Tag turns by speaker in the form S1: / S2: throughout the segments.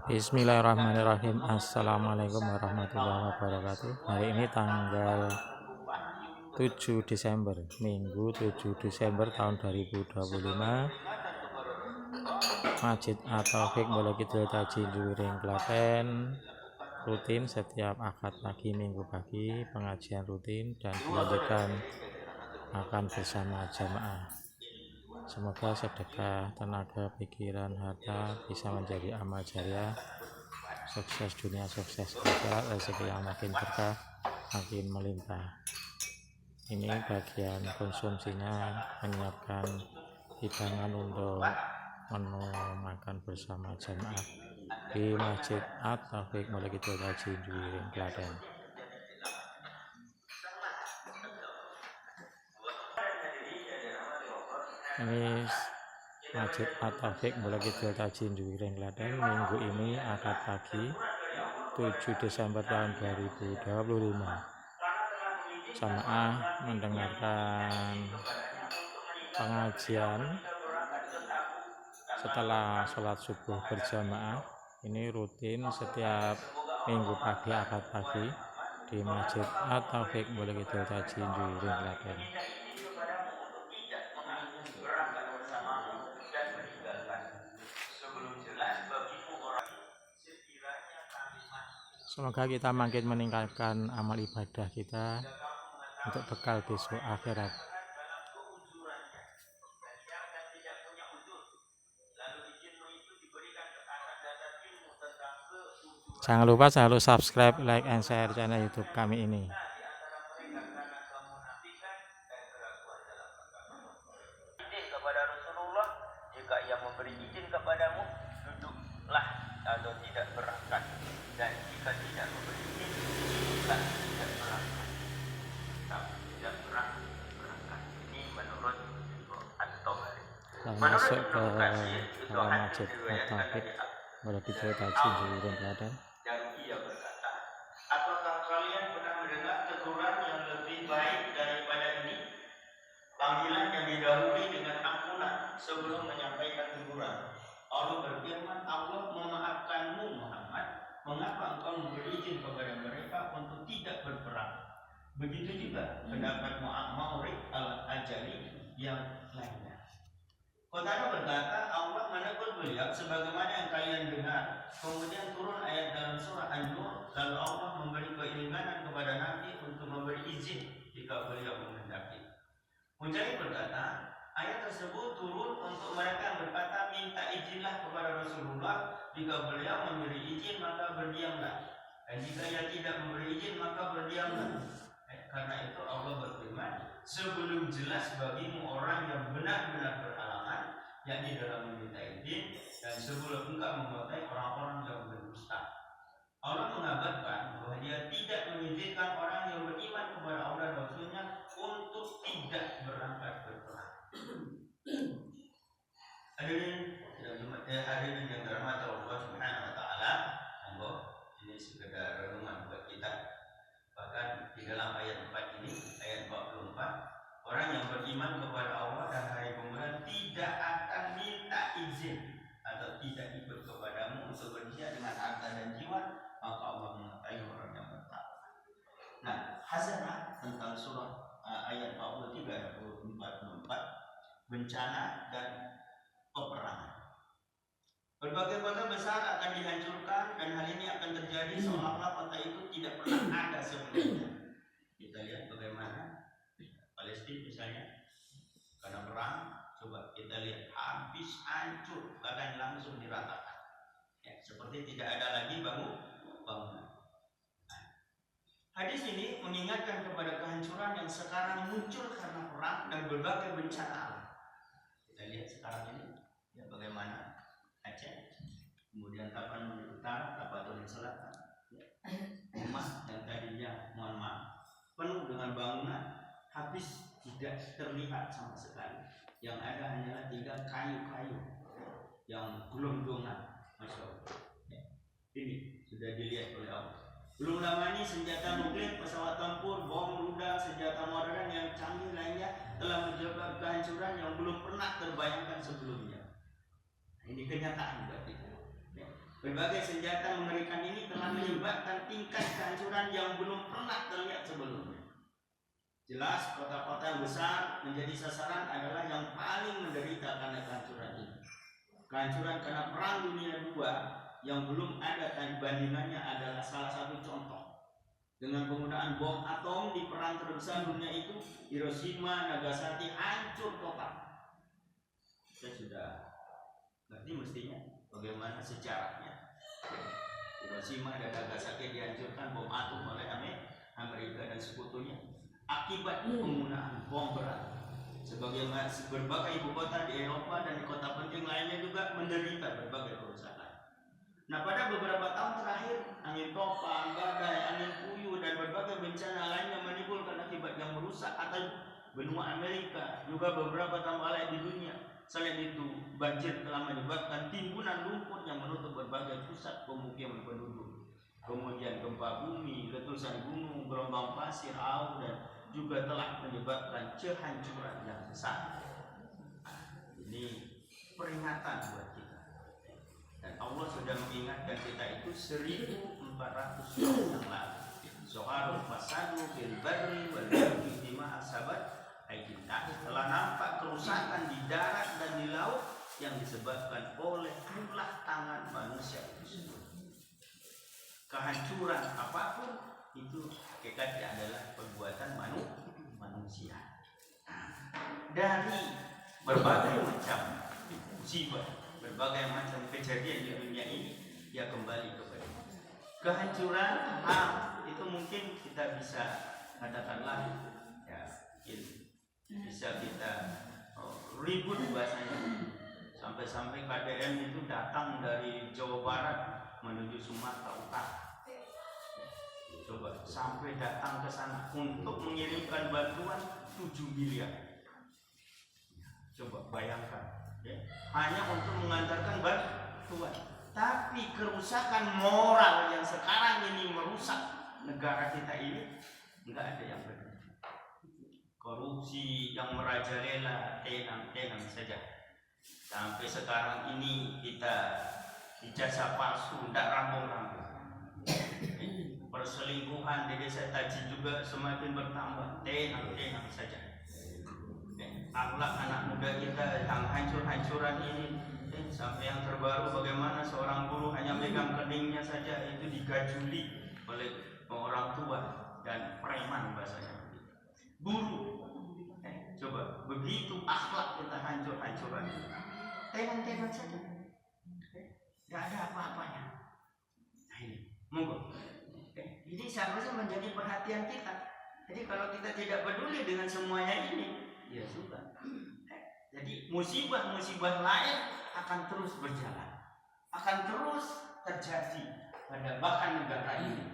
S1: Bismillahirrahmanirrahim. Assalamualaikum warahmatullahi wabarakatuh. Hari ini tanggal 7 Desember, Minggu 7 Desember tahun 2025. Masjid At-Taufik Mulyo Kidul Taji Luwiring Klaten rutin setiap Ahad pagi, Minggu pagi pengajian rutin dan dilanjutkan makan bersama jamaah. Semoga sedekah, tenaga, pikiran, harta bisa menjadi amal jariah, sukses dunia, sukses akhirat, rezeki yang makin berkah, makin melimpah. Ini bagian konsumsinya, menyiapkan hidangan untuk menu makan bersama jamaah di Masjid At-Taufik Mulyo Kidul Taji Luwiring Klaten. Ini Masjid At-Taufik Mulyo Kidul Taji Luwiring Klaten minggu ini Ahad pagi 7 Desember tahun 2025. Jamaah mendengarkan pengajian setelah sholat subuh berjamaah. Ini rutin setiap minggu pagi Ahad pagi di Masjid At-Taufik Mulyo Kidul Taji Luwiring Klaten. Semoga kita makin meningkatkan amal ibadah kita untuk bekal besok akhirat. Jangan lupa selalu subscribe, like, and share channel YouTube kami ini.
S2: Kepada Rasulullah, jika ia memberi izin kepadamu, duduklah atau tidak berangkat, dan jika tidak memberi izin, duduklah tidak berangkat. Tidak berangkat. Ini menurut At-Tabari.
S1: Dan masuk ke dalam Masjid At-Taufik Mulyo Kidul Taji Luwiring Klaten.
S2: Dan ia berkata, apakah kalian pernah mendengar teguran yang lebih baik daripada ini? Panggilan yang didahului dengan ampunan sebelum menyampaikan teguran. Allah berfirman, Allah memaafkanmu Muhammad, mengapa engkau memberi izin kepada mereka untuk tidak berperang? Begitu juga pendapat Mu'awrid al-Ajali yang lainnya. Qatadah berkata, Allah menegur beliau sebagaimana yang kalian dengar. Kemudian turun ayat dalam surah An-Nur, lalu Allah memberi keinginan kepada Nabi untuk memberi izin jika beliau menghendaki. Mujahid berkata, ayat tersebut turun untuk mereka yang berkata, minta izinlah kepada Rasulullah, jika beliau memberi izin maka berdiamlah, dan jika ia tidak memberi izin maka berdiamlah. Karena itu Allah berfirman, sebelum jelas bagimu orang yang benar-benar berhalangan, yakni dalam meminta izin, dan sebelum engkau menguasai orang-orang yang berdusta. Allah mengabarkan bahwa dia tidak mengizinkan orang yang beriman kepada Allah dan Rasulnya untuk tidak berangkat berperang. Hadirin yang dirahmati Allah Subhanahu wa taala, ini sekedar renungan buat kita. Bahkan di dalam ayat 4 ini, ayat 44, orang yang beriman kepada Allah dan hari kemudian tidak akan minta izin atau tidak ikut kepadamu untuk berjihad dengan harta dan jiwa, maka Allah mengetahui orang yang bertakwa. Nah, hazanah tentang surah ayat 43 dan 44, bencana dan peperangan. Berbagai kota besar akan dihancurkan, dan hal ini akan terjadi seolah-olah kota itu tidak pernah ada sebelumnya. Kita lihat bagaimana Palestina misalnya, karena perang, coba kita lihat habis hancur, bahkan langsung diratakan. Ya, seperti tidak ada lagi bangunan. Hadis ini mengingatkan kepada kehancuran yang sekarang muncul karena perang dan berbagai bencana alam. Kita lihat sekarang ini, ya bagaimana Aceh, kemudian Tapanuli Utara, Tapanuli Selatan, rumah yang tadinya, mohon maaf, penuh dengan bangunan, habis tidak terlihat sama sekali. Yang ada hanyalah 3 kayu-kayu yang gelondongan, masya Allah. Ini sudah dilihat oleh Allah. Belum lama ini senjata nuklir, pesawat tempur, bom rudal, senjata modern yang canggih lainnya telah menyebabkan kehancuran yang belum pernah terbayangkan sebelumnya. Ini kenyataan buat kita. Berbagai senjata mengerikan ini telah menyebabkan tingkat kehancuran yang belum pernah terlihat sebelumnya. Jelas kota-kota yang besar menjadi sasaran adalah yang paling menderita karena kehancuran ini. Kehancuran karena Perang Dunia II yang belum ada bandingannya adalah salah satu contoh. Dengan penggunaan bom atom di perang terbesar dunia itu, Hiroshima, Nagasaki hancur total. Saya sudah ngerti mestinya bagaimana sejarahnya. Hiroshima dan Nagasaki dihancurkan bom atom oleh Amerika dan sekutunya akibat penggunaan bom berat. Sebagaimana berbagai ibu kota di Eropa dan di kota penting lainnya juga menderita berbagai kerusakan. Nah, pada beberapa tahun terakhir, angin topan, badai, angin puyuh, dan berbagai bencana lainnya menimbulkan akibat yang merusak atau benua Amerika, juga beberapa tempat lain di dunia. Selain itu, banjir telah menyebabkan timbunan lumpur yang menutup berbagai pusat pemukiman penduduk. Kemudian gempa bumi, letusan gunung, gelombang pasir, air, dan juga telah menyebabkan kehancuran yang besar. Ini peringatan buat kita. Dan Allah sudah mengingatkan kita itu 1400 tahun yang lalu. Soharul fasadu fil barri wal bahri bima asabat aidina. Telah nampak kerusakan di darat dan di laut yang disebabkan oleh ulah tangan manusia itu. Kehancuran apapun itu hakikatnya adalah perbuatan manusia. Dari berbagai macam musibah, berbagai macam kejadian di dunia ini, ya kembali kepada kehancuran. Itu mungkin kita bisa katakanlah, ya bisa kita ribut bahasanya. Sampai-sampai KDM itu datang dari Jawa Barat menuju Sumatera Utara. Coba sampai datang ke sana untuk mengirimkan bantuan 7 miliar. Coba bayangkan, ya, hanya untuk mengantarkan bantuan. Tapi kerusakan moral yang sekarang ini merusak negara kita ini, enggak ada yang benar. Korupsi yang merajalela, tenang saja. Sampai sekarang ini kita ijazah palsu, tidak rampung-rampung. Perselingkuhan di desa Taji juga semakin bertambah, tenang saja. Akhlak anak muda kita yang hancur-hancuran ini, sampai yang terbaru bagaimana seorang guru hanya megang keningnya saja itu digajuli oleh orang tua dan preman bahasanya. Guru, coba begitu akhlak kita hancur-hancuran, tenang saja, tidak ada apa-apanya. Nah ini, monggo. Jadi seharusnya menjadi perhatian kita. Jadi kalau kita tidak peduli dengan semuanya ini, ya sudah. Jadi musibah-musibah lain akan terus berjalan, akan terus terjadi pada bahkan negara ini.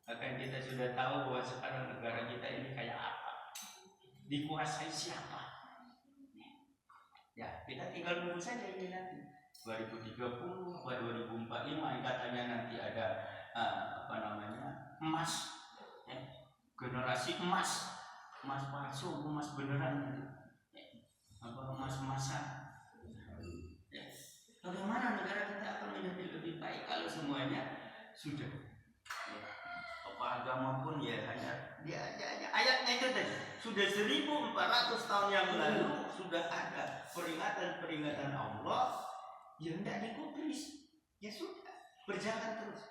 S2: Bahkan kita sudah tahu bahwa sekarang negara kita ini kayak apa, dikuasai siapa. Ya kita tinggal nunggu saja ini nanti 2030 atau 2045 yang katanya nanti ada emas, generasi emas palsu, emas beneran, emas-emasan. Bagaimana negara kita akan menjadi lebih baik kalau semuanya sudah, apa agama pun ya hanya ayatnya itu tadi sudah 1400 tahun yang lalu sudah ada peringatan Allah yang tidak digubris, ya sudah berjalan terus.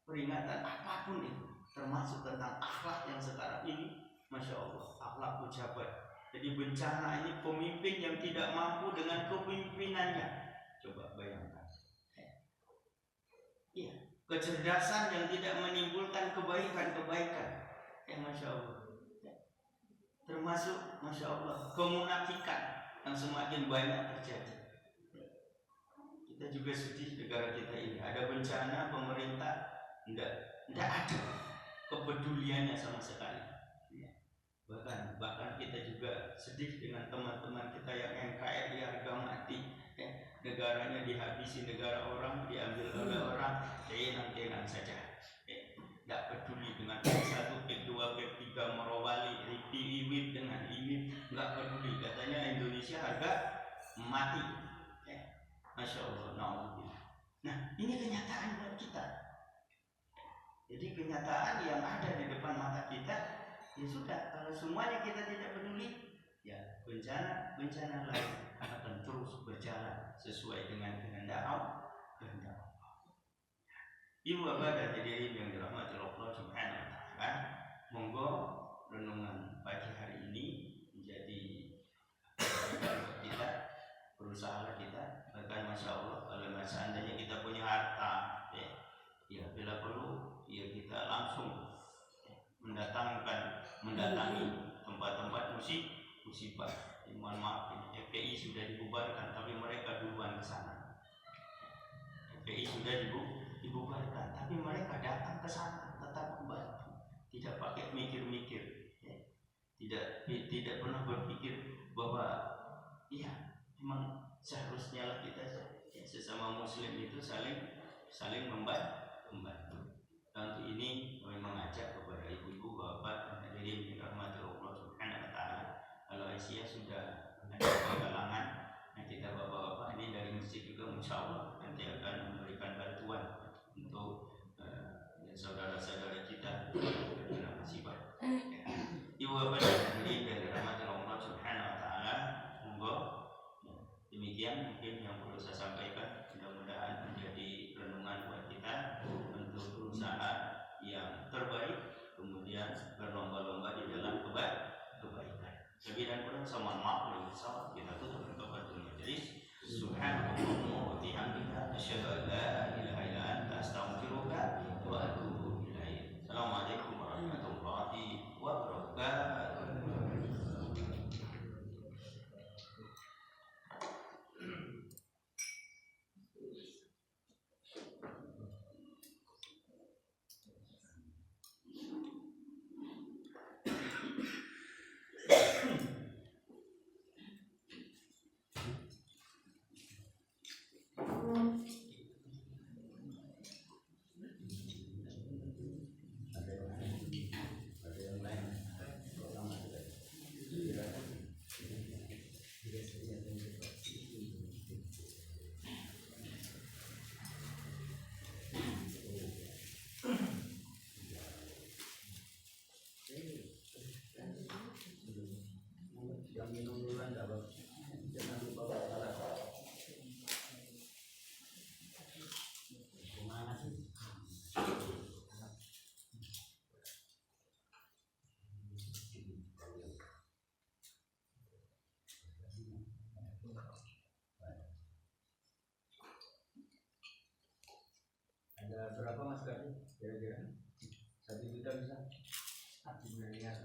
S2: Peringatan apapun itu, termasuk tentang akhlak yang sekarang ini, masya Allah, akhlak pejabat. Jadi bencana ini pemimpin yang tidak mampu dengan kepemimpinannya. Coba bayangkan. Iya, kecerdasan yang tidak menimbulkan kebaikan. Ya masya Allah. Termasuk masya Allah kemunafikan yang semakin banyak terjadi. Kita juga sedih negara kita ini. Ada bencana, pemerintah tidak ada kepeduliannya sama sekali. Bahkan kita juga sedih dengan teman-teman kita yang NKRI harga mati, negaranya dihabisi negara orang, diambil oleh orang, tenang saja. Tidak peduli dengan P1, P2, P3 merowali, IWIP dengan IWIP, nggak peduli. Katanya Indonesia harga mati. Masya Allah, nah kenyataan yang ada di depan mata kita, ya sudah, kalau semuanya kita tidak peduli, ya bencana lain akan terus berjalan sesuai dengan kehendak Allah. Ibu bapak dan hadirin yang dirahmati Allah Subhanahu wa taala, monggo renungan pagi hari ini menjadi kita, berusaha kita, bahkan masya Allah kalau seandainya kita punya harta, ya bila perlu ya kita langsung mendatangi tempat-tempat musibah. Mohon maaf, FPI sudah dibubarkan, tapi mereka duluan ke sana. FPI sudah dibubarkan, tapi mereka datang ke sana tetap membantu, tidak pakai mikir-mikir, ya. Tidak pernah berpikir bahwa ya memang seharusnya lah kita ya, sesama Muslim itu saling membantu. Dan untuk ini kami mengajak kepada ibu-ibu, bapak dan hadirin yang dirahmati Allah Subhanahu wa taala, kalau Aisyah sudah ada penggalangan, nah kita bapak-bapak ini dari masjid juga insya Allah nanti akan memberikan bantuan untuk saudara-saudara kita yang terkena musibah. Ibu bapak dan hadirin yang dirahmati Allah Subhanahu wa taala, monggo demikian mungkin yang perlu saya sampaikan. Mudah-mudahan menjadi renungan buat kita untuk berusaha yang terbaik, kemudian berlomba-lomba di dalam kebaikan. Lebih dan kurang saya mohon maaf, kita tutup dengan kafatul majelis. Subhanallah wa bihamdika, asyhadu an la ilaha illa anta, astaghfiruka wa atubu ilaik. Assalamualaikum warahmatullahi wabarakatuh.
S3: Ada berapa mas Kaki? Kira-kira 1 juta bisa? 1 miliar.